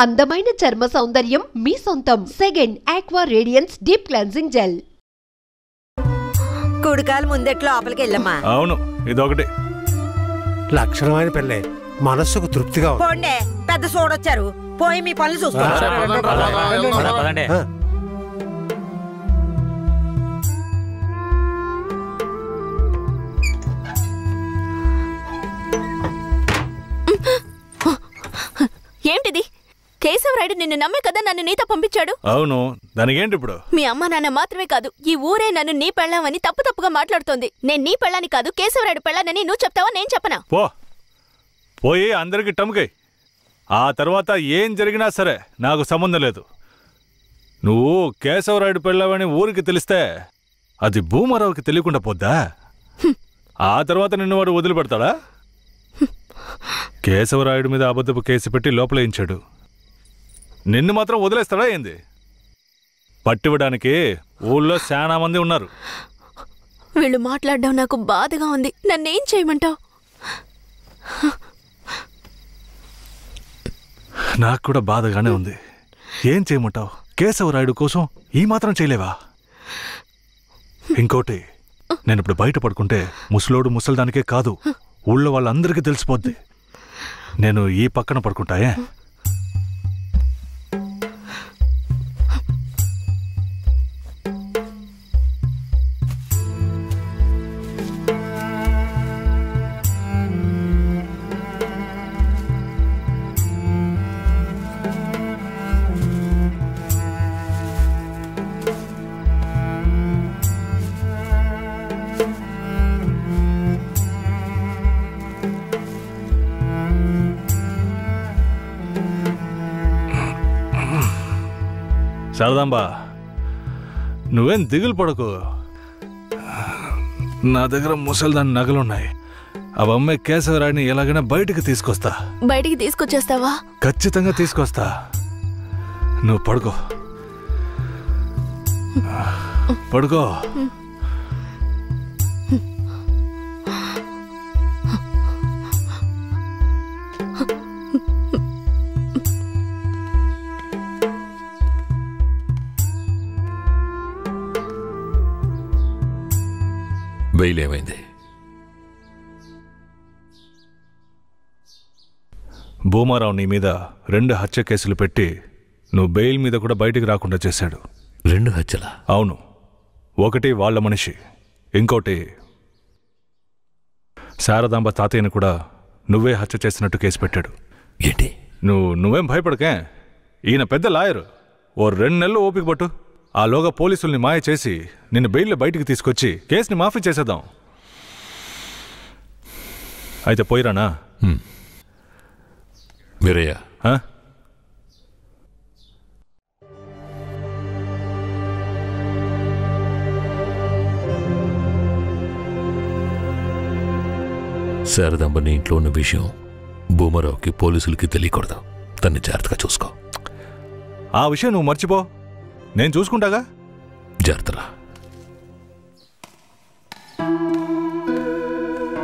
అందమైన చర్మ సౌందర్యం మీ సొంతం. Second aqua radiance deep cleansing gel. కుడికాలు ముందెట్లో లోపలికి వెళ్ళమ్మా. అవును, ఇదొకటి లక్షణమైన పెళ్ళే, మనస్సుకు తృప్తిగా పోండే. పెద్ద సోడొచ్చారు, పోయి మీ పనులు చూసుకోండి. ఏంటిది? కేశవరాయుడు నిన్ను నమ్మే కదా నన్ను నీతో పంపించాడు. అవును, దానికేంటి ఇప్పుడు? మీ అమ్మ నాన్న మాత్రమే కాదు, ఈ ఊరే నన్ను నీ పెళ్ళామని తప్పుగా మాట్లాడుతోంది. నేను నీ పెళ్ళాని కాదు, కేశవరాయుడు పెళ్ళానని నువ్వు చెప్తావా, నేను చెప్పనా? పోయి అందరికి టమ్కై. ఆ తర్వాత ఏం జరిగినా సరే నాకు సంబంధం లేదు. నువ్వు కేశవరాయుడు పెళ్ళావని ఊరికి తెలిస్తే అది భూమారావుకి తెలియకుండా పోద్దా? ఆ తర్వాత నిన్ను వాడు వదిలిపెడతాడా? కేశవరాయుడు మీద అబద్ధపు కేసు పెట్టి లోపలేయించాడు. నిన్ను మాత్రం వదిలేస్తాడా ఏంది? పట్టివ్వడానికి ఊళ్ళో చాలా మంది ఉన్నారు. వీళ్ళు మాట్లాడడం నాకు బాధగా ఉంది. నన్నేం చేయమంటావు? నాకు కూడా బాధగానే ఉంది. ఏం చేయమంటావు? కేశవరాయుడు కోసం ఈ మాత్రం చేయలేవా? ఇంకోటి, నేను ఇప్పుడు బయట పడుకుంటే ముసలోడు ముసలిదానికే కాదు, ఊళ్ళో వాళ్ళందరికీ తెలిసిపోద్ది. నేను ఈ పక్కన పడుకుంటాయే. శారదాంబా, నువ్వేం దిగులు పడకు. నా దగ్గర ముసలిదాని నగలున్నాయి. అవమ్మే కేశవరాయుడిని ఎలాగైనా బయటికి తీసుకొస్తా. బయటికి తీసుకొచ్చేస్తావా? ఖచ్చితంగా తీసుకొస్తా. నువ్వు పడుకో, పడుకో. బెయిల్ ఏమైంది? భూమారావు నీ మీద 2 హత్య కేసులు పెట్టి నువ్వు బెయిల్ మీద కూడా బయటికి రాకుండా చేశాడు. 2 హత్యలా? అవును. ఒకటి వాళ్ళ మనిషి, ఇంకోటి శారదాంబ తాతయ్యని కూడా నువ్వే హత్య చేసినట్టు కేసు పెట్టాడు. ఏంటి? నువ్వేం భయపడకే. ఈయన పెద్ద లాయరు. ఓ 2 నెలలు ఓపిక పట్టు. ఆలోగా పోలీసుల్ని మాయ చేసి నిన్ను బెయిల్లో బయటికి తీసుకొచ్చి కేసుని మాఫీ చేసేద్దాం. అయితే పోయిరానా? వీరయ్య, శారదాంబని ఇంట్లో ఉన్న విషయం భూమారావుకి పోలీసులకి తెలియకూడదు. తన్ని జాగ్రత్తగా చూసుకో. ఆ విషయం నువ్వు మర్చిపో, నేను చూసుకుంటాగా. జాగ్రత్తరా.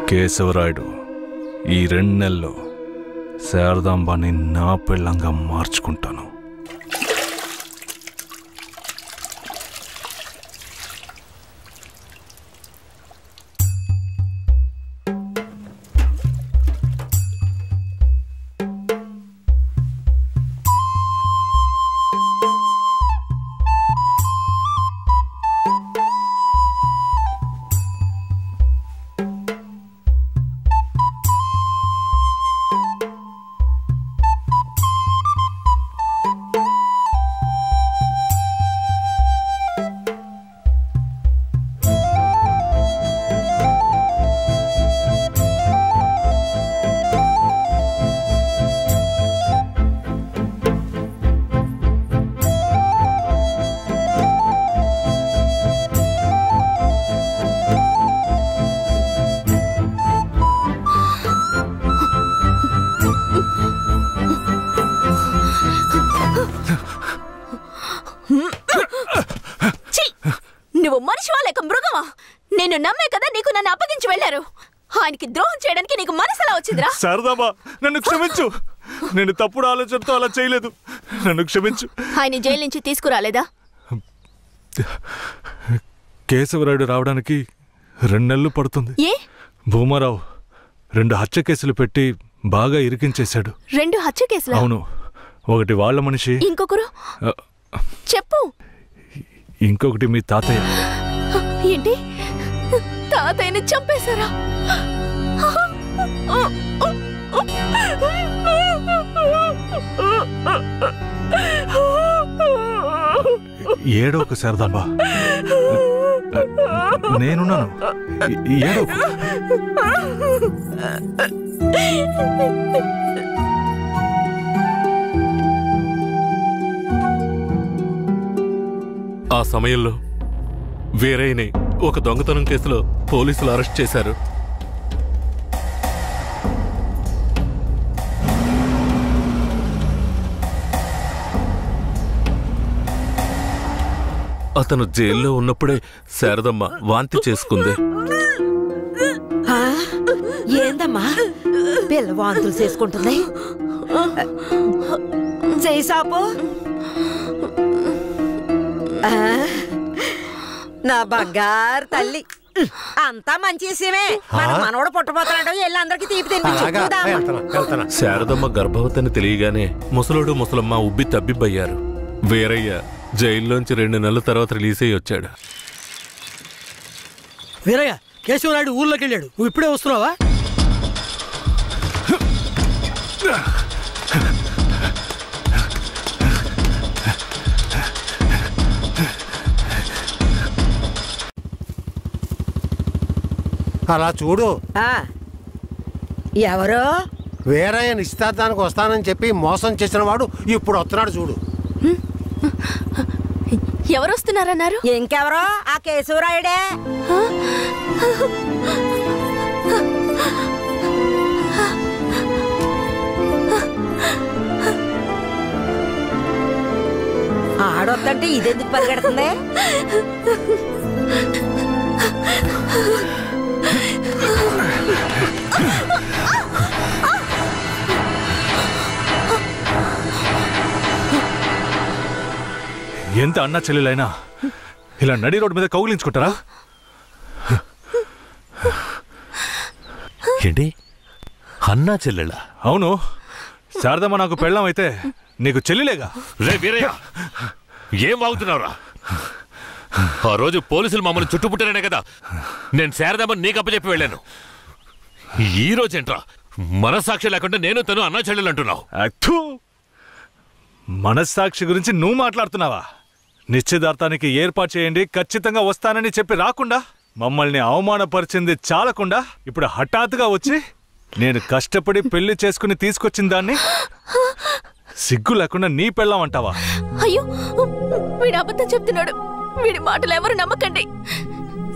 కేశవరాయుడు ఈ 2 నెలల్లో శారదాంబాని నా పెళ్ళంగా మార్చుకుంటాను. నువ్వు మనిషివా లేక మృగమా? నేను నమ్మే కదా నీకు నన్ను అప్పగించి వెళ్ళారు. ఆయనకి ద్రోహం చేయడానికి నీకు మనసులా వచ్చిందిరా? శారదాంబ, నన్ను క్షమించు. నేను తప్పుడు ఆలోచనతో అలా చేయలేదు. నన్ను క్షమించు. ఆయన జైలు నుంచి తీసుకురాలేదా? కేశవరాయుడు రావడానికి 2 నెలలు పడుతుంది. ఏ? భూమారావు 2 హత్య కేసులు పెట్టి బాగా ఇరికించేశాడు. 2 హత్య కేసులు? అవును. ఒకటి వాళ్ళ మనిషి, ఇంకొకరు చెప్పు. ఇంకొకటి మీ తాతయ్య. ఏంటి? తాతయ్యని చంపేశారా? ఏడోకు శారదాంబా, నేనున్నాను. ఏడోకు. ఆ సమయంలో వీరయ్యని ఒక దొంగతనం కేసులో పోలీసులు అరెస్ట్ చేశారు. అతను జైల్లో ఉన్నప్పుడే శారదమ్మ వాంతి చేసుకుంది. ఏందమ్మా పిల్ల వాంతులు చేసుకుంటుంది? చేసాపు నా బంగారు తల్లి, అంతా మంచి విషయమే. మన మనవడు పుట్టబోతున్నాడు, వెళ్ళి అందరికి తీపి తినిపించు. శారదమ్మ గర్భవతిని తెలియగానే ముసలోడు ముసలమ్మ ఉబ్బి తబ్బిబ్బయ్యారు. వీరయ్య జైల్లోంచి 2 నెలల తర్వాత రిలీజ్ అయ్యి వచ్చాడు. వీరయ్య, కేశవరాయుడు ఊర్లోకి వెళ్ళాడు. నువ్వు ఇప్పుడే వస్తున్నావా? అలా చూడు. ఎవరు? వీరయ్య నిశ్చితార్థానికి వస్తానని చెప్పి మోసం చేసిన వాడు ఇప్పుడు వస్తున్నాడు చూడు. ఎవరు వస్తున్నారన్నారు? ఇంకెవరో ఆ కేశవరాయుడే. ఆడొద్దంటే ఇదెందుకు పరిగెడుతుంది? ఎంత అన్నా చెల్లెలైనా ఇలా నడి రోడ్డు మీద కౌగిలించుకుంటారా? ఏంటి అన్నా చెల్లెళ్ళ? అవును. శారదమ్మ నాకు పెళ్ళాం అయితే నీకు చెల్లిలేగా. రే వీరయ్య, ఏం వాగుతున్నావురా? ఆ రోజు పోలీసులు మమ్మల్ని చుట్టుముట్టారనే కదా నేను శారదమ్మని నీకు అప్పచెప్పి వెళ్ళాను. ఈ రోజేంట్రా మనస్సాక్షి లేకుండా నేను తను అన్నా చెల్లెలు అంటున్నావు? మనస్సాక్షి గురించి నువ్వు మాట్లాడుతున్నావా? నిశ్చితార్థానికి ఏర్పాటు చేయండి, ఖచ్చితంగా వస్తానని చెప్పి రాకుండా మమ్మల్ని అవమానపరిచింది చాలకుండా ఇప్పుడు హఠాత్తుగా వచ్చి నేను కష్టపడి పెళ్లి చేసుకుని తీసుకొచ్చిన దాన్ని సిగ్గు లేకుండా నీ పెళ్ళాం అంటావా? అయ్యో, వీడు అబద్ధం చెప్తున్నాడు. వీడి మాటలు ఎవరు నమ్మకండి.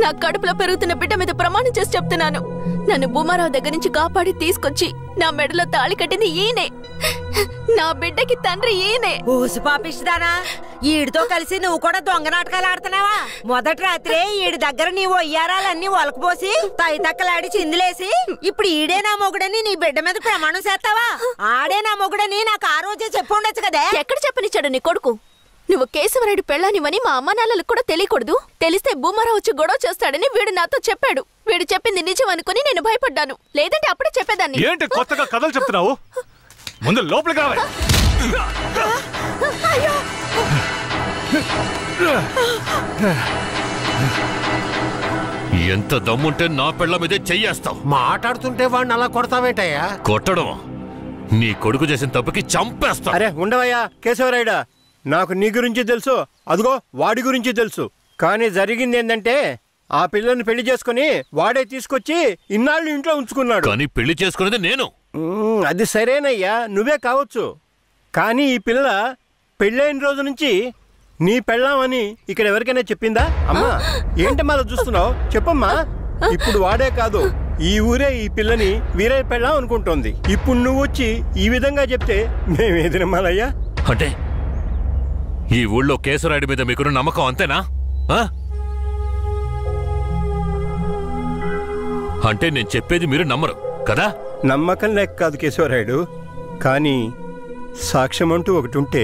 నా కడుపులో పెరుగుతున్న బిడ్డ మీద ప్రమాణం చేసి చెప్తున్నాను. నన్ను భూమారావు దగ్గర నుంచి కాపాడి తీసుకొచ్చి నా మెడలో తాళి కట్టింది ఈయనే. నా బిడ్డకి తండ్రి ఈయనే. ఊసి పాపిస్తానా? ఈడితో కలిసి నువ్వు కూడా దొంగ నాటకాలు ఆడుతున్నావా? మొదటి రాత్రే ఈడి దగ్గర నీ ఒయ్యారాలన్నీ ఒలకపోసి తైతక్కలాడి చిందులేసి ఇప్పుడు ఈడే నా మొగుడని నీ బిడ్డ మీద ప్రమాణం చేస్తావా? ఆడే నా మొగుడని నాకు ఆ రోజే చెప్పు ఉండొచ్చు కదే. ఎక్కడ చెప్పనిచ్చాడు నీ కొడుకు? నువ్వు కేశవరాయుడు పెళ్ళానివని మా అమ్మ నాన్నలకు కూడా తెలియకూడదు. తెలిస్తే భూమారావు వచ్చి గొడవ చేస్తాడని వీడు నాతో చెప్పాడు. వీడు చెప్పింది నిజం అనుకుని నేను భయపడ్డాను. లేదంటే అప్పుడే చెప్పేదాన్ని. ఏంటి కొత్తగా కథలు చెప్తున్నావు? ముందు లోపలికి రావాలి. ఎంత దమ్ముంటే నా పెళ్ళ మీదే చెయ్యేస్తావు? మాట్లాడుతుంటే వాడిని అలా కొడతావేంటయ్యా? కొట్టడం నీ కొడుకు చేసిన తప్పుకి చంపేస్తా. అరే ఉండవయ్యా కేశవరాయుడా, నాకు నీ గురించి తెలుసు, అదిగో వాడి గురించి తెలుసు. కానీ జరిగింది ఏంటంటే ఆ పిల్లని పెళ్లి చేసుకుని వాడే తీసుకొచ్చి ఇన్నాళ్ళు ఇంట్లో ఉంచుకున్నాడు. కానీ పెళ్లి చేసుకునేది నేను. అది సరేనయ్యా, నువ్వే కావచ్చు. కానీ ఈ పిల్ల పెళ్ళైన రోజు నుంచి నీ పెళ్ళామని ఇక్కడ ఎవరికైనా చెప్పిందా? అమ్మా ఏంటమ్మా చూస్తున్నావు? చెప్పమ్మా. ఇప్పుడు వాడే కాదు, ఈ ఊరే ఈ పిల్లని వీరయ్య పెళ్ళాం అనుకుంటోంది. ఇప్పుడు నువ్వు వచ్చి ఈ విధంగా చెప్తే మేమేది నమ్మాలయ్యా? అంటే ఈ ఊళ్ళో కేశవరాయుడి మీద మీకున్న నమ్మకం అంతేనా? అంటే నేను చెప్పేది మీరు నమ్మరు కదా? నమ్మకం లేక కాదు కేశవరాయుడు, కానీ సాక్ష్యం అంటూ ఒకటి ఉంటే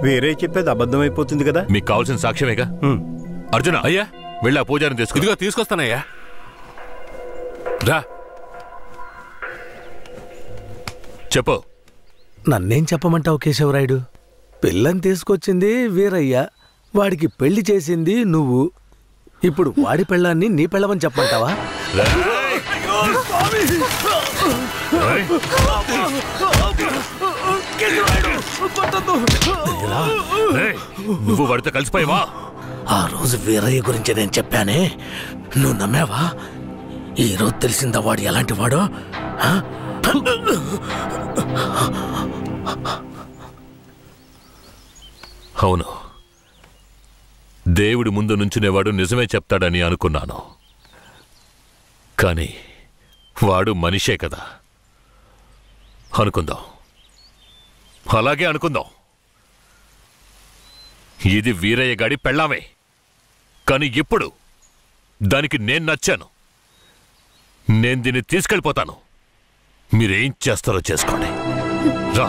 వేరే చెప్పేది అబద్ధమైపోతుంది కదా. మీకు కావాల్సిన సాక్ష్యమేగా. అర్జున, అయ్యా, వెళ్ళి ఆ పూజారిని తీసుకు. ఇదిగో తీసుకొస్తానయ్యా. రా. చెప్పు. నన్నేం చెప్పమంటావు కేశవరాయుడు? పిల్లని తీసుకొచ్చింది వీరయ్య, వాడికి పెళ్లి చేసింది నువ్వు. ఇప్పుడు వాడి పెళ్ళాన్ని నీ పెళ్ళమని చెప్పమంటావా? నువ్వు వాడితో కలిసిపోయావా? ఆ రోజు వీరయ్య గురించి నేను చెప్పానే, నువ్వు నమ్మావా? ఈ రోజు తెలిసిందా వాడు ఎలాంటి వాడో? అవును, దేవుడి ముందు నుంచునేవాడు నిజమే చెప్తాడని అనుకున్నాను. కానీ వాడు మనిషే కదా. అనుకుందాం, అలాగే అనుకుందాం. ఇది వీరయ్య గాడి పెళ్ళామే. కానీ ఇప్పుడు దానికి నేను నచ్చాను. నేను దీన్ని తీసుకెళ్ళిపోతాను. మీరేం చేస్తారో చేసుకోండి. రా.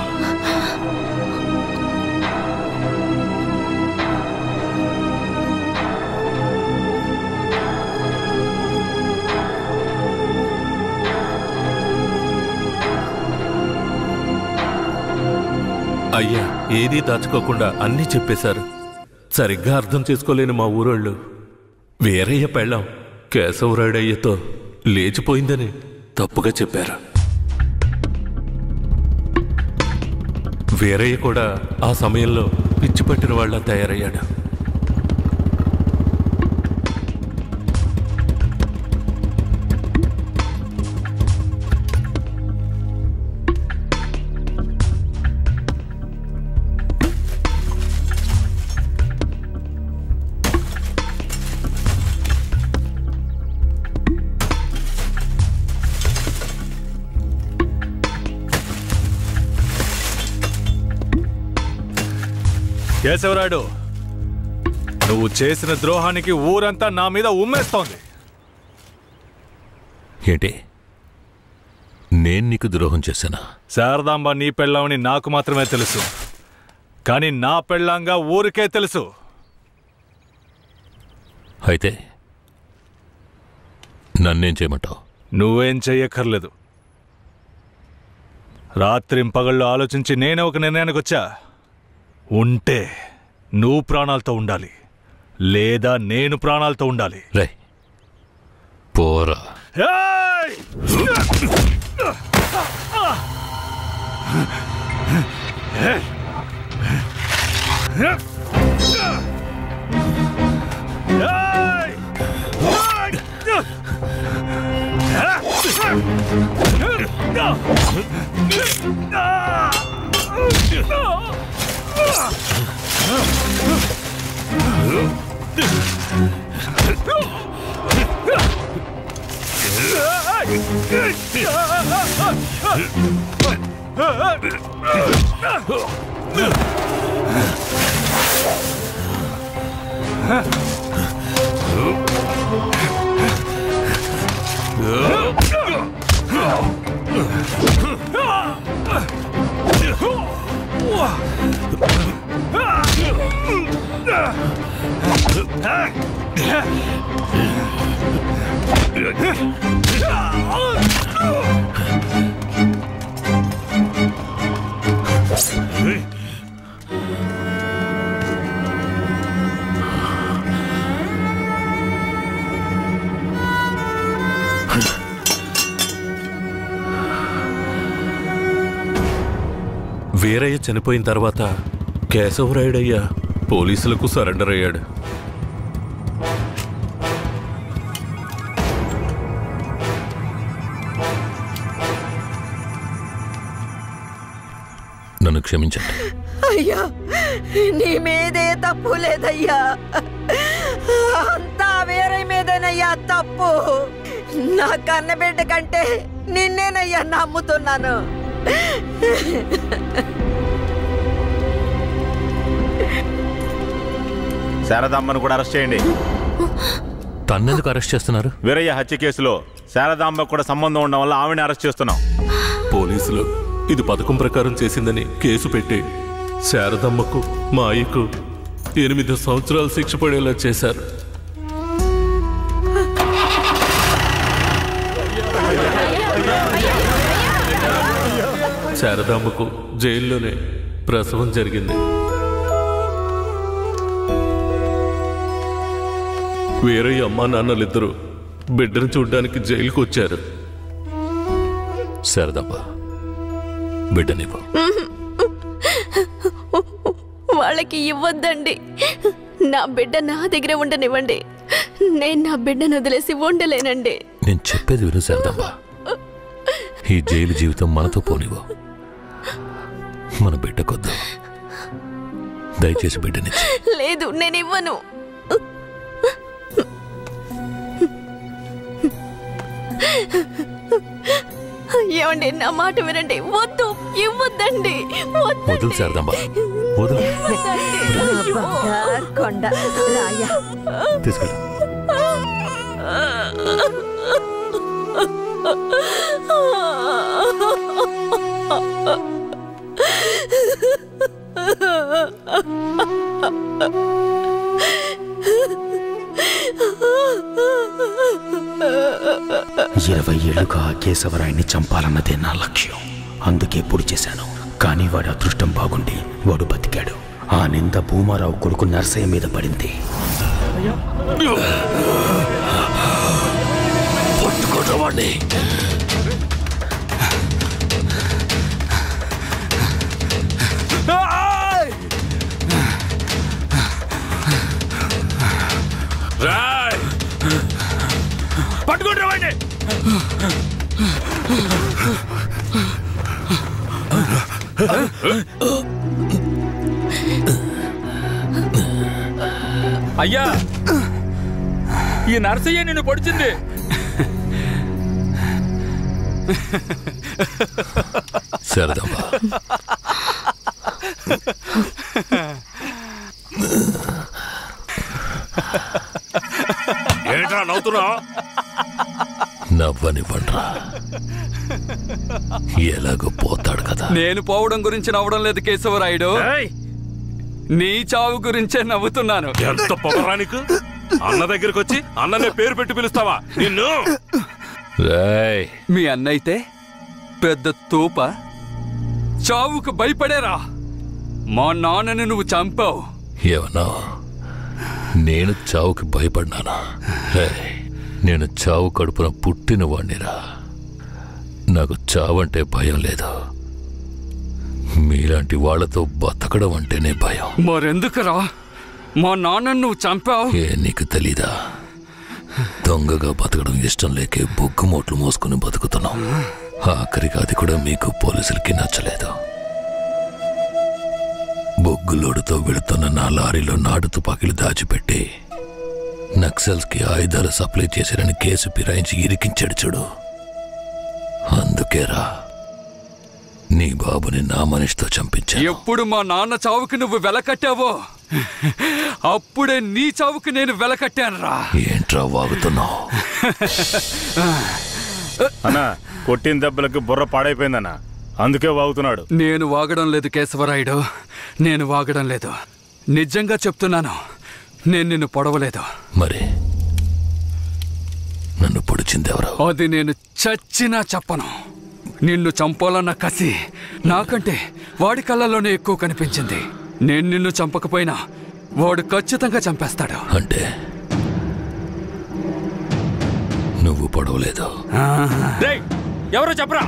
అయ్యా, ఏదీ దాచుకోకుండా అన్నీ చెప్పేశారు. సరిగ్గా అర్థం చేసుకోలేని మా ఊరోళ్ళు వీరయ్య పెళ్ళాం కేశవరాయుడయ్యతో లేచిపోయిందని తప్పుగా చెప్పారు. వీరయ్య కూడా ఆ సమయంలో పిచ్చి పట్టిన వాళ్ళ తయారయ్యాడు. కేశవరాయుడు, నువ్వు చేసిన ద్రోహానికి ఊరంతా నా మీద ఉమ్మేస్తోంది. ఏంటి? నేను నీకు ద్రోహం చేశానా? శారదాంబ నీ పెళ్ళామని నాకు మాత్రమే తెలుసు, కానీ నా పెళ్ళాంగా ఊరికే తెలుసు. అయితే నన్నేం చేయమంటావు? నువ్వేం చెయ్యక్కర్లేదు. రాత్రింపగళ్ళు ఆలోచించి నేనే ఒక నిర్ణయానికి వచ్చా. ఉంటే నువ్వు ప్రాణాలతో ఉండాలి, లేదా నేను ప్రాణాలతో ఉండాలి. రే పోరా. వీరయ్య చనిపోయిన తర్వాత కేశవరాయుడయ్య పోలీసులకు సరెండర్ అయ్యాడు. నన్ను క్షమించండి. అయ్యా, నీ మీదే తప్పు లేదయ్యా, అంతా వేరే మీదేనయ్యా తప్పు. నా కన్నబిడ్డ కంటే నిన్నేనయ్యా నమ్ముతున్నాను. శారదాంబను కూడా అరెస్ట్ చేయండి. తన్నెందుకు అరెస్ట్ చేస్తున్నారు? వీరయ్య హత్య కేసులో శారదాంబకు కూడా సంబంధం ఉండడం వల్ల ఆవిడని అరెస్ట్ చేస్తున్నాం. పోలీసులు ఇది పథకం ప్రకారం చేసిందని కేసు పెట్టి శారదమ్మకు మా అయ్యకు 8 సంవత్సరాలు శిక్ష పడేలా చేశారు. శారదమ్మకు జైల్లోనే ప్రసవం జరిగింది. వేరే అమ్మా నాన్నలిద్దరూ బిడ్డను చూడ్డానికి జైలుకు వచ్చారు. శారదమ్మ బిడ్డనివ్వు. వాళ్ళకి ఇవ్వద్దండి. నా బిడ్డ నా దగ్గర ఉండనివ్వండి. నేను నా బిడ్డను వదిలేసి ఉండలేనండి. నేను చెప్పేది విను శారదమ్మ. ఈ జైలు జీవితం మనతో పోనివ్వు. మన బిడ్డకొద్దు. దయచేసి బిడ్డనిచ్చి. లేదు, నేను ఇవ్వను. ఏమండి, నా మాట వినండి. వద్దు, ఇవ్వద్దండి. వదులు శారదమ్మ, వదులు. తీసుకెళ్ళు. ఇరవై ఏళ్లుగా కేశవరాయన్ని చంపాలన్నదే నా లక్ష్యం. అందుకే పొడి చేశాను. కానీ వాడి అదృష్టం బాగుండి వాడు బతికాడు. ఆ నింద భూమారావు కొడుకు నరసయ్య మీద పడింది. పట్టుకోవడం పట్టుకుంటామండి. అయ్యా, ఈ నర్సయ్య నిన్ను పొడిచింది. శారదమ్మ, ఏంట్రా నవ్వుతున్నావు? నవ్వనివ్వండ్రా. ఎలాగో పోతాడు కదా. నేను పోవడం గురించి నవ్వడం లేదు కేశవరాయుడు. నీ చావు గురించే నవ్వుతున్నాను. ఎంత పొగరానికి అన్న దగ్గరికి వచ్చి అన్ననే పేరు పెట్టి పిలుస్తావా నిన్ను? మీ అన్నయితే పెద్ద తోప. చావుకు భయపడేరా. మా నాన్నని నువ్వు చంపావు. ఏమన్నా నేను చావుకి భయపడ్డానా? నేను చావు కడుపున పుట్టిన వాణ్ణిరా. నాకు చావంటే భయం లేదు. మీలాంటి వాళ్లతో బతకడం అంటేనే భయం. మరెందుకురా మా నాన్నను నువ్వు చంపావు? నీకు తెలీదా? దొంగగా బతకడం ఇష్టం లేకే బొగ్గు మోట్లు మోసుకుని బతుకుతున్నాం. ఆఖరికి అది కూడా మీకు పోలీసులకి నచ్చలేదు. బొగ్గులోడుతో వెళుతున్న నా లారీలో నాటు తుపాకీలు దాచిపెట్టి నక్సల్స్ కి ఆయుధాలు సప్లై చేశారని కేసు ఫిరాయించి ఇరికించాడు చూడు. అందుకేరా నీ బాబుని నా మనిషితో చంపించా. ఎప్పుడు మా నాన్న చావుకి నువ్వు వెలకట్టావో అప్పుడే నీ చావుకి నేను వెలకట్టానురా. ఏంట్రా వాగుతున్నావు? అన్నా, కొట్టిన దెబ్బలకు బుర్ర పాడైపోయిందన్నా, అందుకే వాగుతున్నాడు. నేను వాగడం లేదు కేశవరాయుడు, నేను వాగడం లేదు. నిజంగా చెప్తున్నాను, నేను నిన్ను పొడవలేదు. మరి నన్ను పొడిచిందెవరు? అది నేను చచ్చినా చెప్పను. నిన్ను చంపాలన్న కసి నాకంటే వాడి కళ్ళలోనే ఎక్కువ కనిపించింది. నేను నిన్ను చంపకపోయినా వాడు ఖచ్చితంగా చంపేస్తాడు. అంటే నువ్వు పొడవలేదు? ఎవరో చెప్పరా?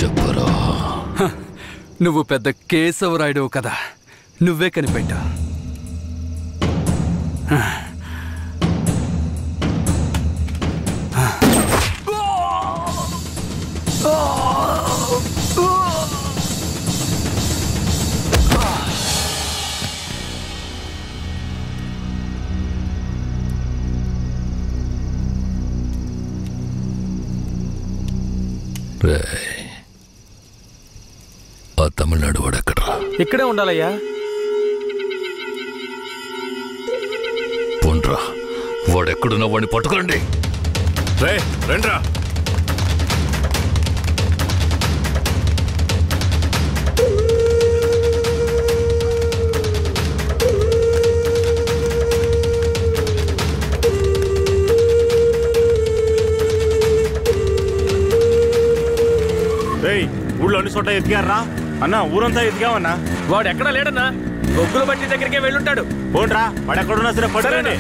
చెప్పరా. నువ్వు పెద్ద కేశవరాయుడు కదా, నువ్వే కనిపెట్టా. ఆ తమిళనాడు వాడు ఎక్కడరా? ఇక్కడే ఉండాలయ్యా. పోండ్రా, వాడెక్కడున్నా వాడిని పట్టుకురండి. రండ్రా. ఊళ్ళో అన్ని చోట ఎతికారా అన్న? ఊరంతా ఎతికామన్నా. వాడు ఎక్కడా లేడన్నా, గొగ్గుల బట్టి దగ్గరికే వెళ్ళుంటాడు. పోండ్రా, వాడు ఎక్కడున్నా సరే పట్టుకోండి.